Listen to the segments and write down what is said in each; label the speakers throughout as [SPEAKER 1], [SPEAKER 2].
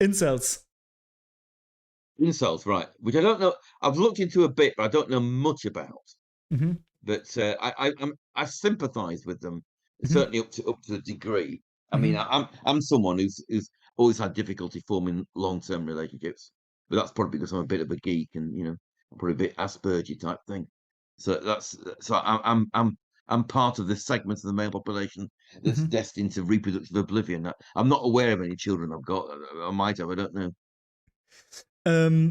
[SPEAKER 1] Incels.
[SPEAKER 2] Incels, right? Which I don't know. I've looked into a bit, but I don't know much about.
[SPEAKER 1] Hmm.
[SPEAKER 2] But I sympathise with them,
[SPEAKER 1] Hmm.
[SPEAKER 2] certainly up to a degree. I mean,
[SPEAKER 1] Hmm.
[SPEAKER 2] I'm someone who's always had difficulty forming long-term relationships, but that's probably because I'm a bit of a geek and I'm probably a bit Asperger type thing. So I'm part of this segment of the male population that's
[SPEAKER 1] Hmm.
[SPEAKER 2] destined to reproductive oblivion. I'm not aware of any children I've got. I might have. I don't know.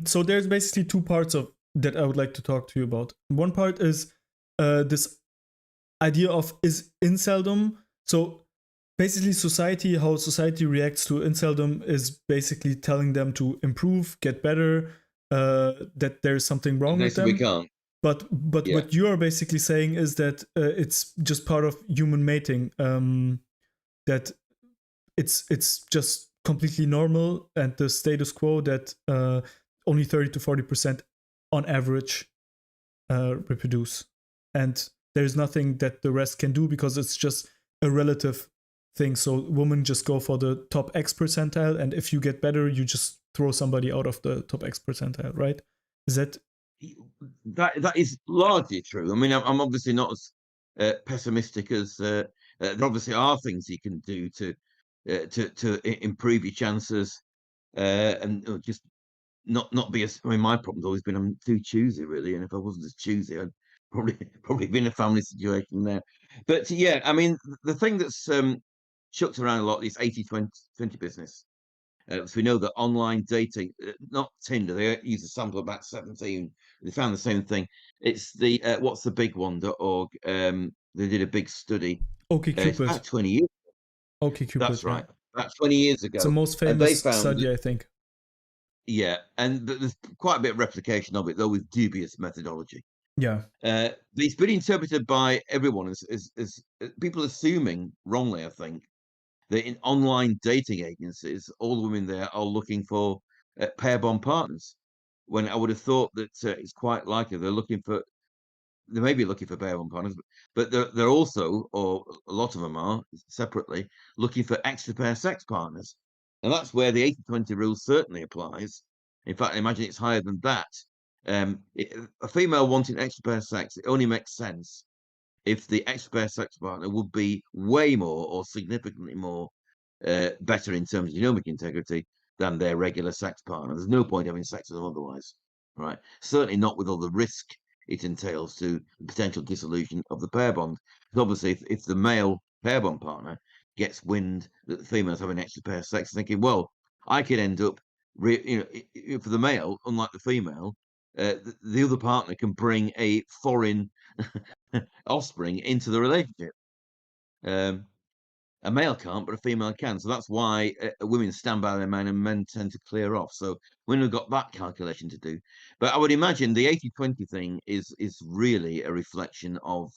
[SPEAKER 1] So there's basically two parts of that I would like to talk to you about. One part is this idea of is inceldom. So basically, how society reacts to inceldom is basically telling them to improve, get better, that there's something wrong with
[SPEAKER 2] Next we
[SPEAKER 1] them.
[SPEAKER 2] can't.
[SPEAKER 1] But
[SPEAKER 2] Yeah.
[SPEAKER 1] what you are basically saying is that it's just part of human mating. That it's just completely normal and the status quo that only 30 to 40% on average reproduce, and there's nothing that the rest can do because it's just a relative thing. So women just go for the top X percentile, and if you get better, you just throw somebody out of the top X percentile, right? Is that
[SPEAKER 2] That is largely true. I mean, I'm obviously not as pessimistic as there obviously are things you can do to improve your chances and just not be as. I mean, my problem's always been I'm too choosy, really, and if I wasn't as choosy, I'd probably probably be in a family situation there. But yeah, I mean, the thing that's chucked around a lot is 80-20 business. So we know that online dating, not Tinder, they use a sample of about 17. They found the same thing. It's the what's the big one.org. They did a big study.
[SPEAKER 1] okay
[SPEAKER 2] It's
[SPEAKER 1] Cupid?
[SPEAKER 2] about 20 years.
[SPEAKER 1] Okay
[SPEAKER 2] That's
[SPEAKER 1] Cupid, yeah.
[SPEAKER 2] right, about 20 years
[SPEAKER 1] It's the
[SPEAKER 2] ago,
[SPEAKER 1] most
[SPEAKER 2] and they
[SPEAKER 1] famous
[SPEAKER 2] found that
[SPEAKER 1] study, I think.
[SPEAKER 2] yeah, and there's quite a bit of replication of it, though with dubious methodology.
[SPEAKER 1] Yeah.
[SPEAKER 2] But it's been interpreted by everyone as people assuming wrongly, I think, that in online dating agencies, all the women there are looking for pair bond partners. When I would have thought that it's quite likely they may be looking for pair bond partners, but they're also, or a lot of them are separately, looking for extra pair sex partners. And that's where the 80-20 rule certainly applies. In fact, I imagine it's higher than that. A female wanting extra pair sex, it only makes sense if the extra pair sex partner would be way more or significantly more better in terms of genomic integrity than their regular sex partner. There's no point having sex with them otherwise, right? Certainly not with all the risk it entails to the potential dissolution of the pair bond. Because obviously, if the male pair bond partner gets wind that the female's having extra pair of sex, thinking, well, I could end up, for the male, unlike the female, the other partner can bring a foreign offspring into the relationship. Um, a male can't, but a female can. So that's why women stand by their men and men tend to clear off. So women have got that calculation to do. But I would imagine the 80-20 thing is really a reflection of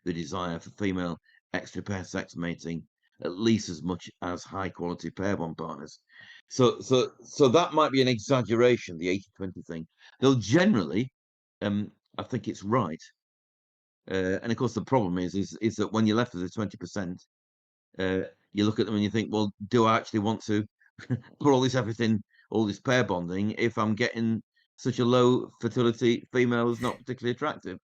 [SPEAKER 2] the desire for female extra pair sex mating, at least as much as high quality pair bond partners. So that might be an exaggeration, the 80-20 thing. Though generally, I think it's right. And of course, the problem is that when you're left with the 20%, uh, you look at them and you think, well, do I actually want to put all this everything, all this pair bonding, if I'm getting such a low fertility female who's not particularly attractive?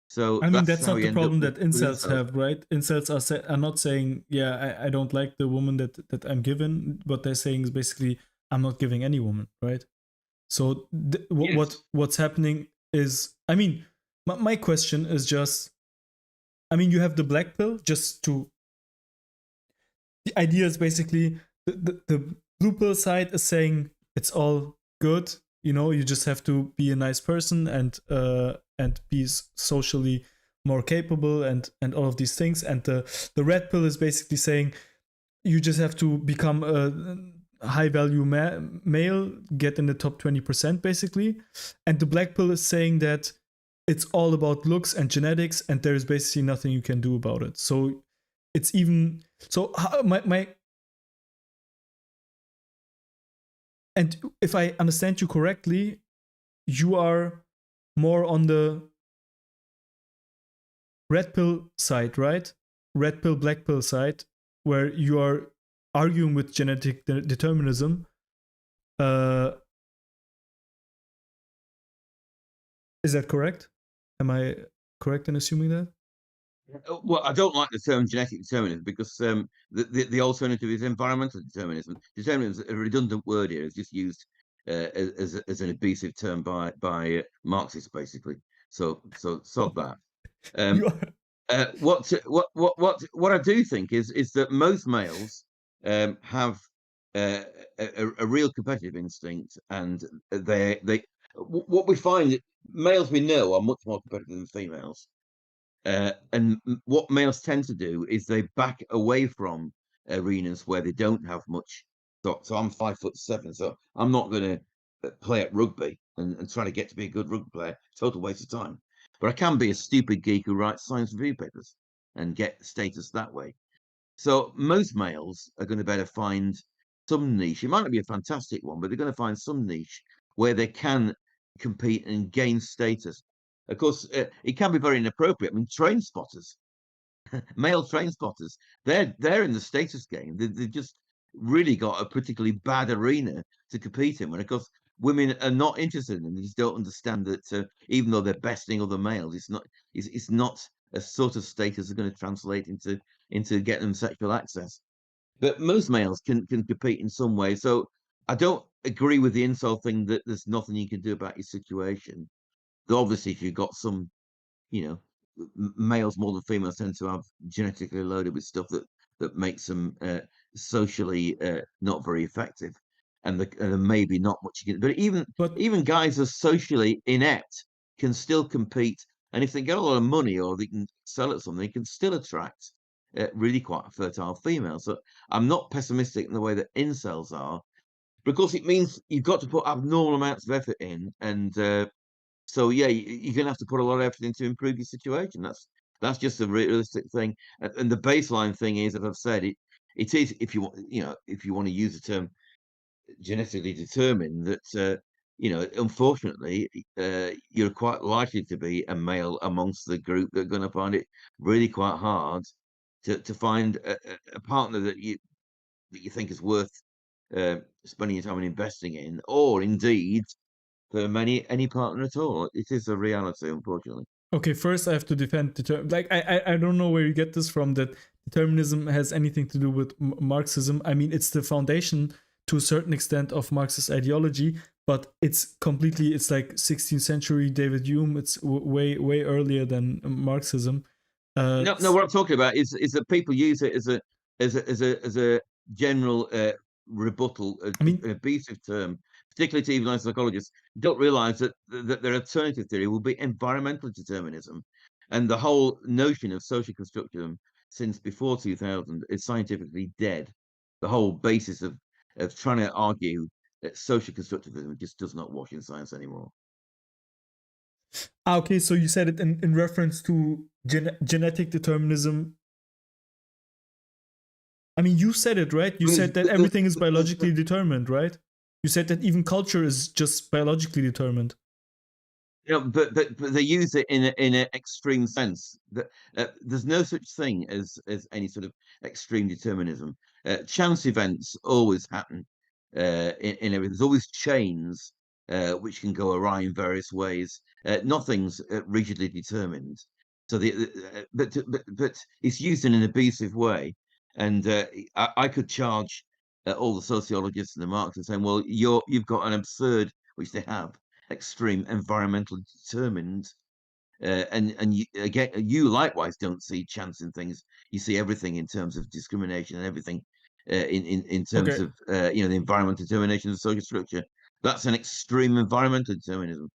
[SPEAKER 2] So
[SPEAKER 1] I mean,
[SPEAKER 2] that's
[SPEAKER 1] that's
[SPEAKER 2] how
[SPEAKER 1] not the
[SPEAKER 2] you end up
[SPEAKER 1] problem
[SPEAKER 2] with,
[SPEAKER 1] that
[SPEAKER 2] with
[SPEAKER 1] incels
[SPEAKER 2] incels.
[SPEAKER 1] have, right? Incels are not saying, yeah, I don't like the woman that I'm given. What they're saying is basically, I'm not giving any woman, right? So
[SPEAKER 2] Yes.
[SPEAKER 1] what's happening is, I mean, my question is just, I mean, you have the black pill. Just to the idea is basically the blue pill side is saying it's all good. You know, you just have to be a nice person and be socially more capable and all of these things. And the red pill is basically saying you just have to become a high value male, get in the top 20% basically. And the black pill is saying that it's all about looks and genetics, and there is basically nothing you can do about it. So it's even so my and if I understand you correctly, you are more on the red pill side, right? Red pill, black pill side, where you are arguing with genetic determinism. Is that correct? Am I correct in assuming that?
[SPEAKER 2] Well, I don't like the term genetic determinism because the alternative is environmental determinism. Determinism is a redundant word here. It's just used as an abusive term by Marxists, basically. So sod that.
[SPEAKER 1] You
[SPEAKER 2] Um,
[SPEAKER 1] are.
[SPEAKER 2] what I do think is that most males have a real competitive instinct, and what we find, males we know are much more competitive than females. And what males tend to do is they back away from arenas where they don't have much. So I'm 5'7", so I'm not going to play at rugby and try to get to be a good rugby player. Total waste of time. But I can be a stupid geek who writes science review papers and get status that way. So most males are going to better find some niche. It might not be a fantastic one, but they're going to find some niche where they can compete and gain status. Of course, it can be very inappropriate. I mean, train spotters, male train spotters, they're in the status game. They've just really got a particularly bad arena to compete in. And of course, women are not interested in them. They just don't understand that even though they're besting other males, it's not a sort of status that's going to translate into getting them sexual access. But most males can compete in some way. So I don't agree with the incel thing that there's nothing you can do about your situation. Though obviously, if you've got some, you know, males more than females tend to have genetically loaded with stuff that makes them socially not very effective, and there may be not much you can. But
[SPEAKER 1] But
[SPEAKER 2] even guys who are socially inept can still compete, and if they get a lot of money or they can sell at something, they can still attract really quite fertile females. So I'm not pessimistic in the way that incels are, because it means you've got to put abnormal amounts of effort in, and so yeah, you're going to have to put a lot of effort in to improve your situation. That's just a realistic thing. And the baseline thing is, as I've said, it is, if you want, if you want to use the term genetically determined, that unfortunately, you're quite likely to be a male amongst the group that are going to find it really quite hard to find a partner that you think is worth spending your time and investing in, or indeed for any partner at all. It is a reality, unfortunately.
[SPEAKER 1] okay, first I have to defend like I don't know where you get this from, that determinism has anything to do with Marxism. I mean, it's the foundation to a certain extent of Marxist ideology, but it's like 16th century David Hume. It's way earlier than Marxism.
[SPEAKER 2] No. What I'm talking about is that people use it as a general rebuttal,
[SPEAKER 1] I mean,
[SPEAKER 2] an abusive term, particularly to even psychologists. Don't realise that their alternative theory will be environmental determinism, and the whole notion of social constructivism since before 2000 is scientifically dead. The whole basis of trying to argue that social constructivism just does not wash in science anymore.
[SPEAKER 1] okay, so you said it in reference to genetic determinism. I mean, you said it, right? You
[SPEAKER 2] I
[SPEAKER 1] said
[SPEAKER 2] mean,
[SPEAKER 1] that everything is biologically determined, right? You said that even culture is just biologically determined.
[SPEAKER 2] But they use it in an extreme sense. That there's no such thing as any sort of extreme determinism. Chance events always happen in everything. There's always chains which can go awry in various ways. Nothing's rigidly determined. So but it's used in an abusive way, and I could charge all the sociologists and the Marxists saying, "Well, you've got an absurd," which they have, extreme environmentally determined, and you likewise don't see chance in things. You see everything in terms of discrimination, and everything in terms
[SPEAKER 1] Okay.
[SPEAKER 2] of the environmental determination of social structure. That's an extreme environmental determinism.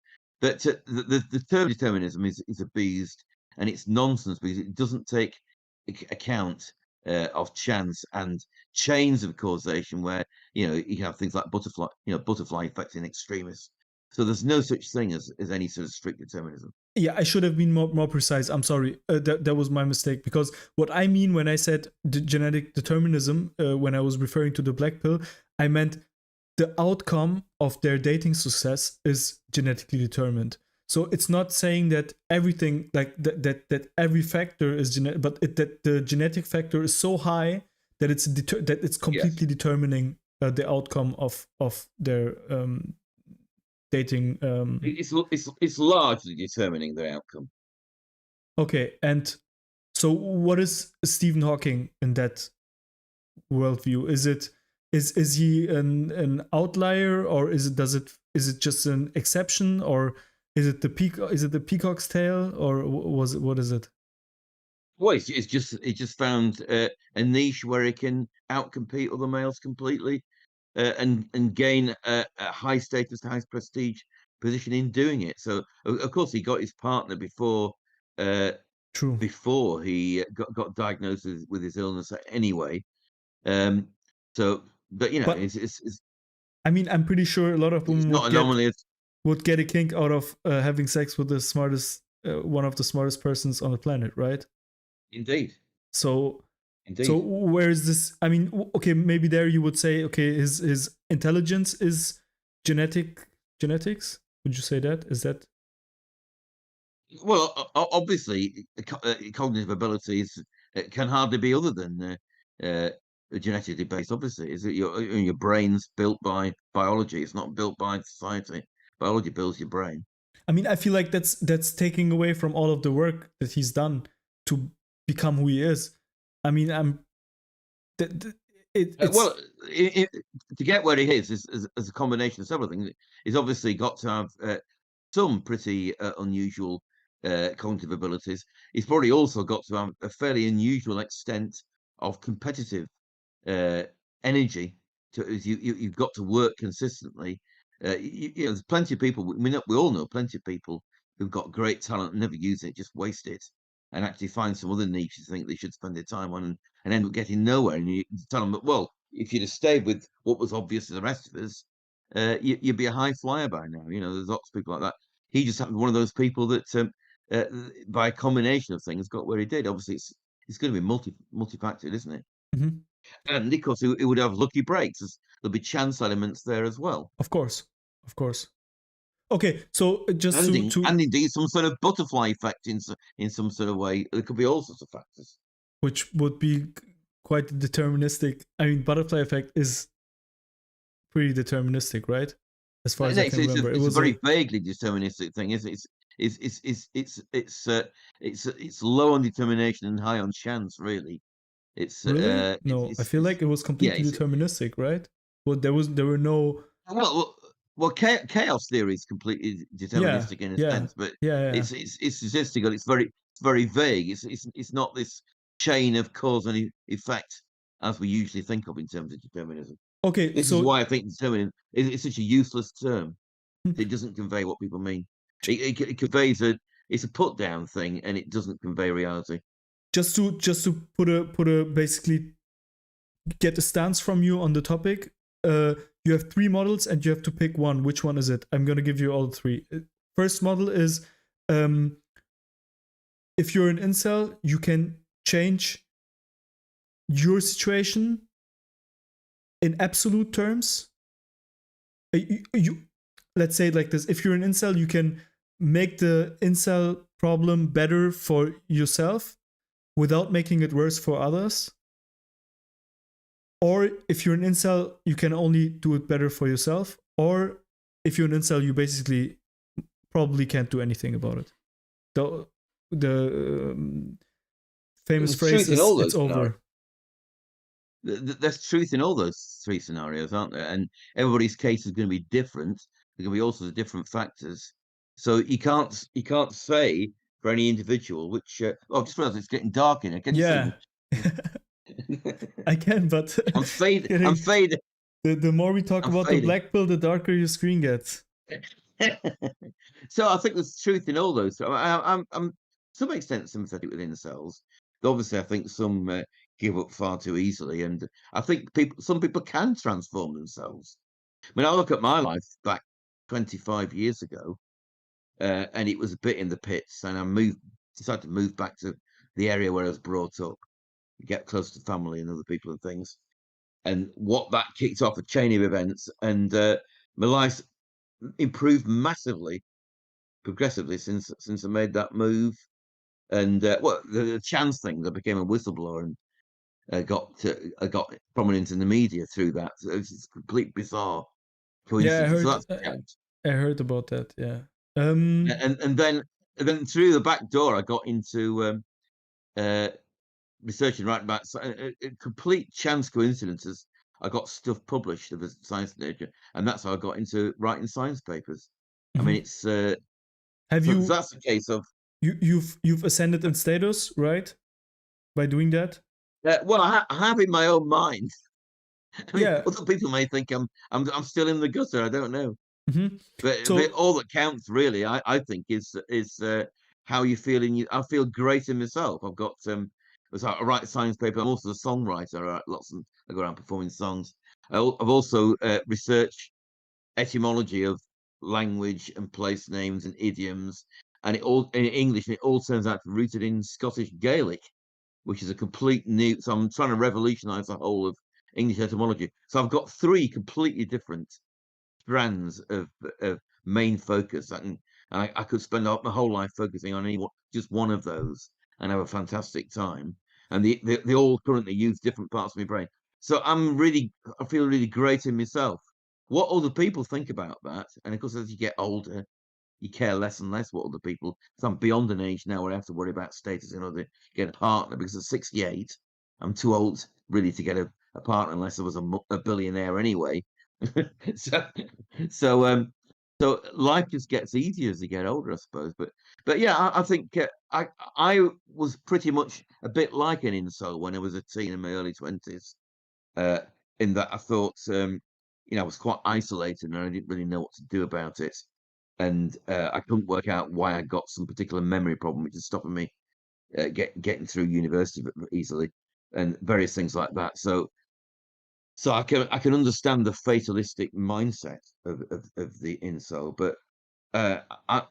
[SPEAKER 2] But the term determinism is abused, and it's nonsense because it doesn't take account of chance and chains of causation, where you have things like butterfly effect in extremis. So there's no such thing as any sort of strict determinism.
[SPEAKER 1] Yeah, I should have been more precise. I'm sorry. That was my mistake, because what I mean when I said genetic determinism, when I was referring to the black pill, I meant the outcome of their dating success is genetically determined. So it's not saying that everything, like that every factor is genetic, but that the genetic factor is so high that it's
[SPEAKER 2] Yes.
[SPEAKER 1] completely determining the outcome of their dating.
[SPEAKER 2] It's largely determining their outcome.
[SPEAKER 1] Okay, and so what is Stephen Hawking in that worldview? Is he an outlier, or is it just an exception, or is it the peacock's tail, or what is it?
[SPEAKER 2] Well, it's just found a niche where it can outcompete other males completely, and gain a high status, high prestige position in doing it. So of course he got his partner uh,
[SPEAKER 1] True.
[SPEAKER 2] before he got diagnosed with his illness anyway. Um, so, but you know,
[SPEAKER 1] But I mean, I'm pretty sure a lot of
[SPEAKER 2] it's
[SPEAKER 1] women
[SPEAKER 2] not anomalous.
[SPEAKER 1] would get a kink out of having sex with the smartest, one of the smartest persons on the planet, right?
[SPEAKER 2] Indeed,
[SPEAKER 1] So, so
[SPEAKER 2] indeed.
[SPEAKER 1] where is this? I mean, okay, maybe there you would say, okay, his intelligence is genetics. Would you say that? Is that
[SPEAKER 2] Well, obviously, cognitive abilities can hardly be other than uh, genetically based. Obviously, is it your brain's built by biology? It's not built by society. Biology builds your brain.
[SPEAKER 1] I mean, I feel like that's taking away from all of the work that he's done to become who he is. I mean, it's
[SPEAKER 2] Well, to get where he is as a combination of several things. He's obviously got to have some pretty unusual cognitive abilities. He's probably also got to have a fairly unusual extent of competitive uh, energy. You've got to work consistently. There's plenty of people. We all know plenty of people who've got great talent and never use it, just waste it, and actually find some other niches think they should spend their time on, and end up getting nowhere. And you tell them that, well, if you'd have stayed with what was obvious to the rest of us, you'd be a high flyer by now. You know, there's lots of people like that. He just happened to be one of those people that, uh, by a combination of things, got where he did. Obviously, it's going to be multifactored, isn't it?
[SPEAKER 1] mhm,
[SPEAKER 2] And of course, it would have lucky breaks. There'll be chance elements there as well,
[SPEAKER 1] of course, of course. Okay, so just to
[SPEAKER 2] and indeed some sort of butterfly effect in some sort of way. There could be all sorts of factors.
[SPEAKER 1] which would be quite deterministic. I mean, butterfly effect is pretty deterministic, right? As far
[SPEAKER 2] No,
[SPEAKER 1] as I can remember, it
[SPEAKER 2] it's a
[SPEAKER 1] was
[SPEAKER 2] very
[SPEAKER 1] a
[SPEAKER 2] vaguely deterministic thing, isn't it? It's low on determination and high on chance, really.
[SPEAKER 1] really no. I feel like it was
[SPEAKER 2] Yeah.
[SPEAKER 1] completely deterministic, right? Well, there were no
[SPEAKER 2] Well, chaos theory is completely
[SPEAKER 1] yeah
[SPEAKER 2] deterministic in a
[SPEAKER 1] yeah
[SPEAKER 2] sense, but
[SPEAKER 1] yeah yeah.
[SPEAKER 2] it's statistical. It's very vague. It's not this chain of cause and effect as we usually think of in terms of determinism.
[SPEAKER 1] Okay,
[SPEAKER 2] This is
[SPEAKER 1] so
[SPEAKER 2] why I think determinism is such a useless term. It doesn't convey what people mean. It conveys it's a put down thing, and it doesn't convey reality.
[SPEAKER 1] just to put a basically get a stance from you on the topic. You have three models and you have to pick one. Which one is it? I'm gonna give you all three. First model is um, if you're an incel, you can change your situation in absolute terms. You let's say it like this: if you're an incel, you can make the incel problem better for yourself without making it worse for others. Or if you're an incel, you can only do it better for yourself. Or if you're an incel, you basically probably can't do anything about it. The famous
[SPEAKER 2] There's
[SPEAKER 1] phrase
[SPEAKER 2] truth in
[SPEAKER 1] is
[SPEAKER 2] all
[SPEAKER 1] "it's
[SPEAKER 2] those scenarios.
[SPEAKER 1] over."
[SPEAKER 2] There's truth in all those three scenarios, aren't there? And everybody's case is going to be different. There can be all sorts of different factors. So you can't say for any individual which. Oh, just realised it's getting dark in here. Can you see
[SPEAKER 1] Yeah,
[SPEAKER 2] me?
[SPEAKER 1] I can, but
[SPEAKER 2] I'm
[SPEAKER 1] kidding.
[SPEAKER 2] fading.
[SPEAKER 1] The more we talk
[SPEAKER 2] I'm
[SPEAKER 1] about the
[SPEAKER 2] fading.
[SPEAKER 1] black pill, the darker your screen gets.
[SPEAKER 2] So I think there's truth in all those. I'm to some extent sympathetic with incels. Obviously, I think some give up far too easily, and I think some people can transform themselves. I mean, I look at my life back 25 years ago, and it was a bit in the pits, and decided to move back to the area where I was brought up, get close to family and other people and things. And what that kicked off a chain of events, and my life improved massively progressively since I made that move. And well, the chance thing, I became a whistleblower, and got prominent in the media through that. So it's a complete bizarre
[SPEAKER 1] Yeah,
[SPEAKER 2] coincidence. So that's a count.
[SPEAKER 1] I heard about that. Yeah.
[SPEAKER 2] And then through the back door, I got into researching, writing about complete chance coincidences. I got stuff published as a science nature, and that's how I got into writing science papers. I mean,
[SPEAKER 1] mhm.
[SPEAKER 2] it's
[SPEAKER 1] Have
[SPEAKER 2] so
[SPEAKER 1] you
[SPEAKER 2] that's the case of
[SPEAKER 1] you've ascended in status, right? By doing that?
[SPEAKER 2] well, I have in my own mind. I mean,
[SPEAKER 1] Yeah.
[SPEAKER 2] other people may think I'm still in the gutter. I don't know.
[SPEAKER 1] Hmm.
[SPEAKER 2] But
[SPEAKER 1] So,
[SPEAKER 2] all that counts really, I think, is how you feel I feel great in myself. I've got I write science paper. I'm also a songwriter. I write I go around performing songs. I've also researched etymology of language and place names and idioms, and it all in English. And it all turns out rooted in Scottish Gaelic, which is a complete new. So I'm trying to revolutionise the whole of English etymology. So I've got three completely different strands of main focus. I could spend my whole life focusing on just one of those and have a fantastic time. And they all currently use different parts of my brain. So I feel really great in myself. What other people think about that, and of course, as you get older, you care less and less what other people. So I'm beyond an age now where I have to worry about status in order to get a partner because at 68, I'm too old really to get a partner unless I was a billionaire anyway. so so so life just gets easier as you get older, I suppose. But yeah, I think I was pretty much a bit like an incel when I was a teen in my early 20s. Uh, in that I thought, I was quite isolated and I didn't really know what to do about it, and I couldn't work out why I got some particular memory problem, which is stopping me getting through university easily, and various things like that. So I can understand the fatalistic mindset of the incel, but uh, I,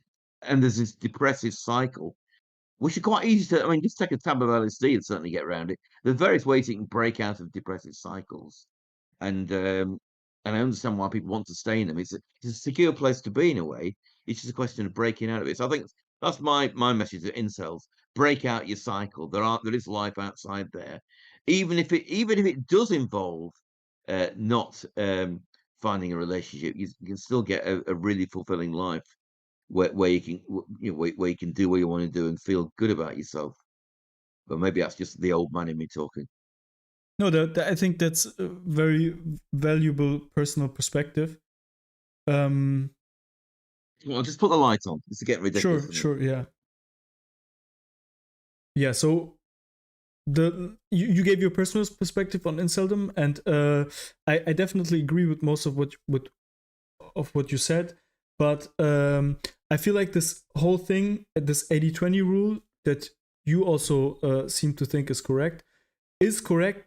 [SPEAKER 2] and there's this depressive cycle, which is quite easy to. I mean, just take a tab of LSD and certainly get around it. There's various ways you can break out of depressive cycles, and um, and I understand why people want to stay in them. It's a secure place to be in a way. It's just a question of breaking out of it. So I think that's my message to incels: break out your cycle. There is life outside there, even if it does involve not finding a relationship. You can still get a really fulfilling life where you can where you can do what you want to do and feel good about yourself. But maybe that's just the old man in me talking.
[SPEAKER 1] no, I think that's a very valuable personal perspective. Um,
[SPEAKER 2] Well, I'll just put the light on. This is getting ridiculous,
[SPEAKER 1] sure,
[SPEAKER 2] isn't it?
[SPEAKER 1] sure, yeah, yeah. So you gave your personal perspective on inceldom, and I definitely agree with most of what you said, but I feel like this whole thing, this 80-20 rule that you also seem to think is correct,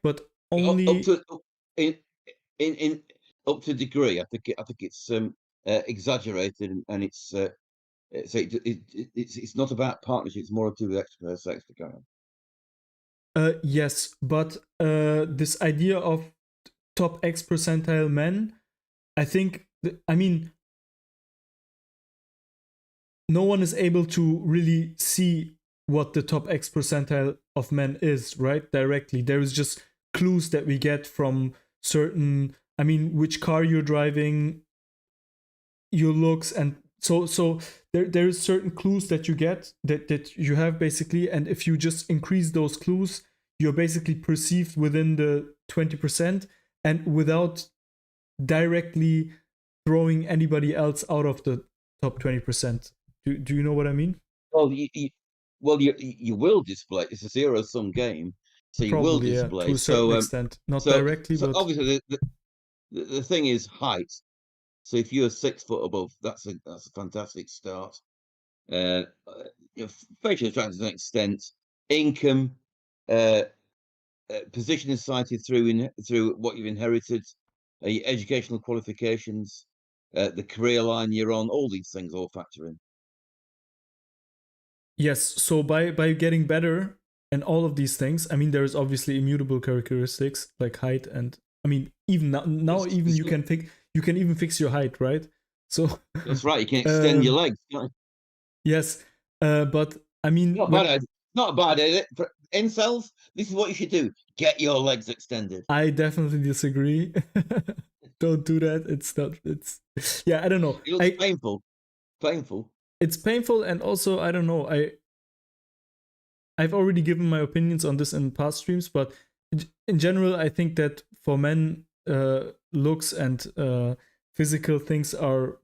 [SPEAKER 1] but
[SPEAKER 2] Up
[SPEAKER 1] only
[SPEAKER 2] to in in up to a degree. I think it's exaggerated, and it's not about partnership. It's more to do with extra sex to go on.
[SPEAKER 1] yes, but this idea of top X percentile men, I think, I mean, no one is able to really see what the top X percentile of men is, right? Directly. There is just clues that we get from certain, I mean, which car you're driving, your looks, and so there is certain clues that you get that you have basically, and if you just increase those clues, you're basically perceived within the 20% and without directly throwing anybody else out of the top 20%. Do you know what I mean?
[SPEAKER 2] Well, you will display. It's a zero-sum game, so you will
[SPEAKER 1] Probably, yeah, to
[SPEAKER 2] display.
[SPEAKER 1] a certain
[SPEAKER 2] So
[SPEAKER 1] extent, not
[SPEAKER 2] so
[SPEAKER 1] directly,
[SPEAKER 2] so
[SPEAKER 1] but
[SPEAKER 2] obviously the thing is height. So if you're 6 foot above, that's a fantastic start. Uh, Facial attraction to an extent, income, uh, position in society through what you've inherited, your educational qualifications, the career line you're on. All these things all factor in.
[SPEAKER 1] yes. So by getting better and all of these things, I mean, there's obviously immutable characteristics like height, and I mean, even now even
[SPEAKER 2] It's
[SPEAKER 1] you can even fix your height, right? So
[SPEAKER 2] That's right. You can extend your
[SPEAKER 1] um
[SPEAKER 2] legs.
[SPEAKER 1] yes, but I mean,
[SPEAKER 2] Not bad. Not a bad idea. incels, this is what you should do: get your legs extended.
[SPEAKER 1] I definitely disagree. Don't do that. It's not. It's yeah. I don't know.
[SPEAKER 2] It looks painful, painful.
[SPEAKER 1] It's painful, and also I don't know. I've already given my opinions on this in past streams, but in general, I think that for men, looks and physical things are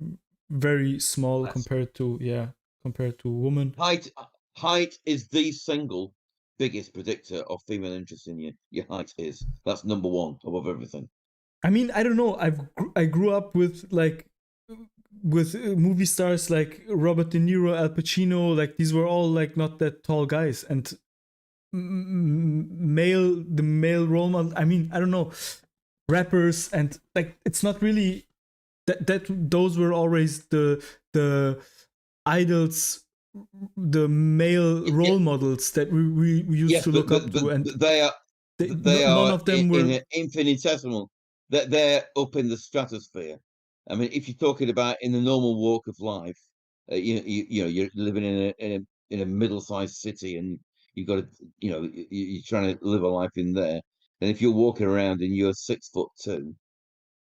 [SPEAKER 1] very small compared to women.
[SPEAKER 2] Height is the single biggest predictor of female interest in you. Your height is. That's number one above everything.
[SPEAKER 1] I mean, I don't know. I grew up with movie stars like Robert De Niro, Al Pacino. Like these were all like not that tall guys, and the male role model. I mean, I don't know, rappers, and like it's not really that those were always the idols, the male role models that we used to look up to, and
[SPEAKER 2] they are
[SPEAKER 1] none of them were
[SPEAKER 2] infinitesimal. They're up in the stratosphere. I mean, if you're talking about in the normal walk of life, you know, you're living in a middle-sized city, and you've got to, you know, you're trying to live a life in there. And if you're walking around and you're 6'2"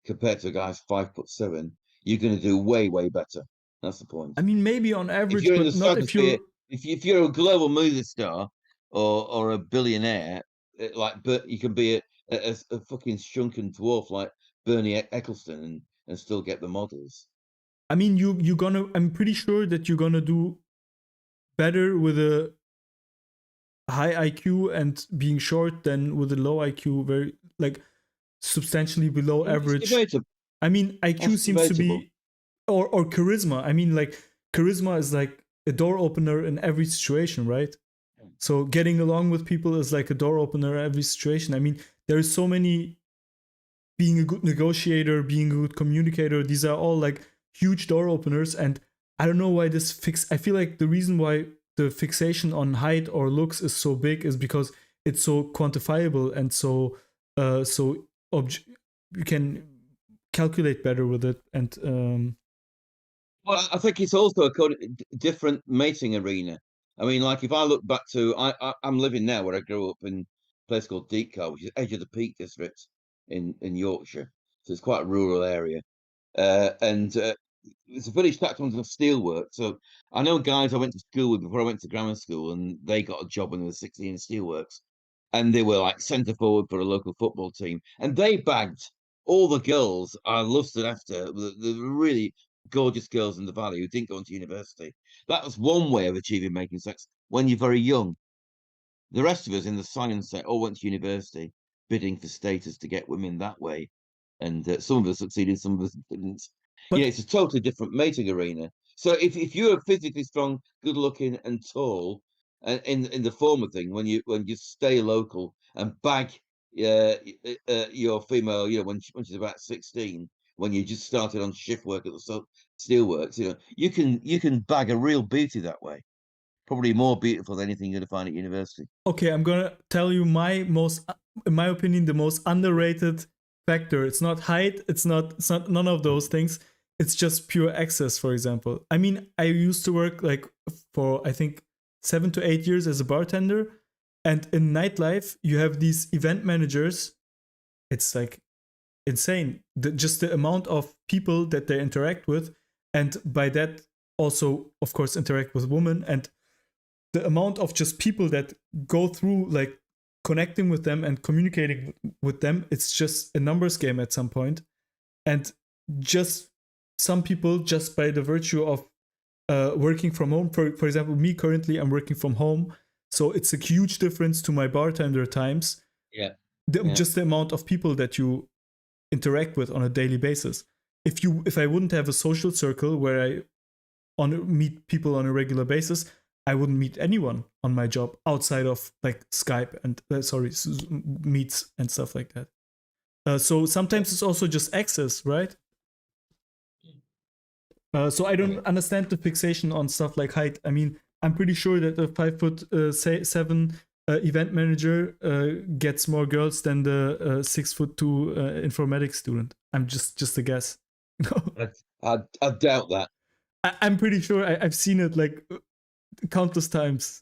[SPEAKER 2] compared to a guy's 5'7", you're going to do way better. That's the point.
[SPEAKER 1] I mean, maybe on average,
[SPEAKER 2] if you're in
[SPEAKER 1] but
[SPEAKER 2] the
[SPEAKER 1] not if you're.
[SPEAKER 2] if you're a global movie star or a billionaire, but you can be a fucking shrunken dwarf like Bernie Eccleston and still get the models.
[SPEAKER 1] I mean, you're gonna. I'm pretty sure that you're gonna do better with a high IQ and being short than with a low IQ, very like substantially below average. I mean, IQ seems to be or charisma. I mean, like charisma is like a door opener in every situation, right? So getting along with people is like a door opener in every situation. I mean, there's so many, being a good negotiator, being a good communicator, these are all like huge door openers. And I don't know why I feel like the reason why the fixation on height or looks is so big is because it's so quantifiable and you can calculate better with it. And
[SPEAKER 2] well, I think it's also a different mating arena. I mean, like if I look back to, I'm living now where I grew up in a place called Deepcar, which is edge of the Peak district in Yorkshire. So it's quite a rural area. And it's a village tacked onto steelwork. So I know guys I went to school with before I went to grammar school, and they got a job when they were 16 in steelworks. And they were like centre forward for a local football team. And they bagged all the girls I lusted after, the really gorgeous girls in the valley who didn't go into university. That was one way of achieving making sex when you're very young. The rest of us in the science set all went to university, bidding for status to get women that way. And some of us succeeded, some of us didn't.
[SPEAKER 1] but
[SPEAKER 2] It's a totally different mating arena. So if you're physically strong, good looking, and tall, and in the former thing, when you stay local and bag your female, when she's about 16, when you just started on shift work at the steelworks, you can bag a real beauty that way. Probably more beautiful than anything you're going to find at university.
[SPEAKER 1] Okay, I'm gonna tell you in my opinion, the most underrated factor. It's not height. It's not none of those things. It's just pure access. For example, I mean, I used to work like for I think 7 to 8 years as a bartender, and in nightlife you have these event managers. It's like insane. Just the amount of people that they interact with, and by that also, of course, interact with women, and the amount of just people that go through like connecting with them and communicating with them, it's just a numbers game at some point. And just some people, just by the virtue of working from home, for example, me currently, I'm working from home, so it's a huge difference to my bartender times. Just the amount of people that you interact with on a daily basis. If I wouldn't have a social circle where I meet people on a regular basis, I wouldn't meet anyone on my job outside of like Skype and meets and stuff like that. So sometimes it's also just access, right? So I don't understand the fixation on stuff like height. I mean, I'm pretty sure that a 5'7" event manager gets more girls than the 6'2" informatics student. I'm just a guess.
[SPEAKER 2] I doubt that.
[SPEAKER 1] I'm pretty sure I've seen it like countless times.